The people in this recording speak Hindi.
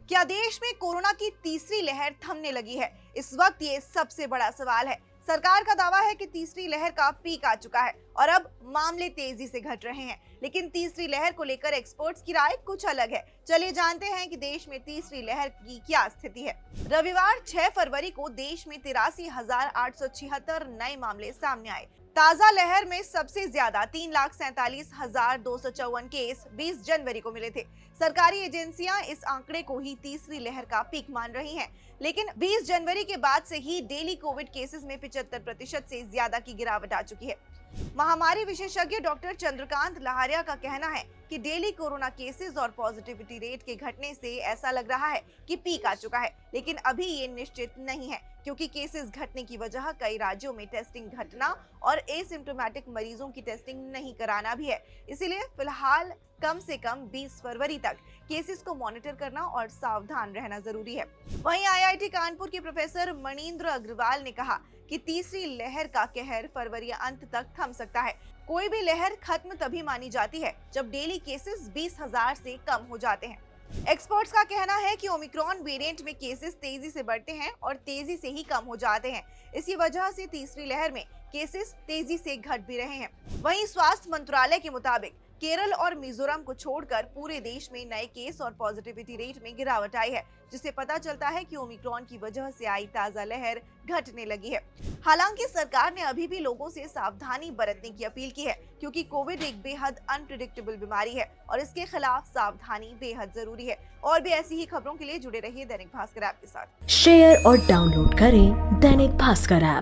क्या देश में कोरोना की तीसरी लहर थमने लगी है? इस वक्त ये सबसे बड़ा सवाल है। सरकार का दावा है कि तीसरी लहर का पीक आ चुका है और अब मामले तेजी से घट रहे हैं, लेकिन तीसरी लहर को लेकर एक्सपर्ट्स की राय कुछ अलग है। चलिए जानते हैं कि देश में तीसरी लहर की क्या स्थिति है। रविवार 6 फरवरी को देश में 83,876 नए मामले सामने आए। ताजा लहर में सबसे ज्यादा 3,47,254 केस 20 जनवरी को मिले थे। सरकारी एजेंसियां इस आंकड़े को ही तीसरी लहर का पीक मान रही हैं, लेकिन 20 जनवरी के बाद से ही डेली कोविड केसेस में 75% से ज्यादा की गिरावट आ चुकी है। महामारी विशेषज्ञ डॉक्टर चंद्रकांत लहारिया का कहना है कि डेली कोरोना केसेस और पॉजिटिविटी रेट के घटने से ऐसा लग रहा है कि पीक आ चुका है, लेकिन अभी ये निश्चित नहीं है, क्योंकि केसेस घटने की वजह कई राज्यों में टेस्टिंग घटना और एसिम्प्टोमेटिक मरीजों की टेस्टिंग नहीं कराना भी है। इसीलिए फिलहाल कम से कम 20 फरवरी तक केसेस को मॉनिटर करना और सावधान रहना जरूरी है। वहीं आईआईटी कानपुर के प्रोफेसर मणिंद्र अग्रवाल ने कहा कि तीसरी लहर का कहर फरवरी अंत तक थम सकता है। कोई भी लहर खत्म तभी मानी जाती है जब डेली केसेस 20,000 से कम हो जाते हैं। एक्सपर्ट्स का कहना है कि ओमिक्रॉन वेरिएंट में केसेस तेजी से बढ़ते हैं और तेजी से ही कम हो जाते हैं। इसी वजह से तीसरी लहर में केसेस तेजी से घट भी रहे हैं। वहीं स्वास्थ्य मंत्रालय के मुताबिक केरल और मिजोरम को छोड़कर पूरे देश में नए केस और पॉजिटिविटी रेट में गिरावट आई है, जिससे पता चलता है कि ओमिक्रॉन की वजह से आई ताजा लहर घटने लगी है। हालांकि सरकार ने अभी भी लोगों से सावधानी बरतने की अपील की है, क्योंकि कोविड एक बेहद अनप्रिडिक्टेबल बीमारी है और इसके खिलाफ सावधानी बेहद जरूरी है। और भी ऐसी ही खबरों के लिए जुड़े रहिए दैनिक भास्कर ऐप के साथ। शेयर और डाउनलोड करें दैनिक भास्कर ऐप।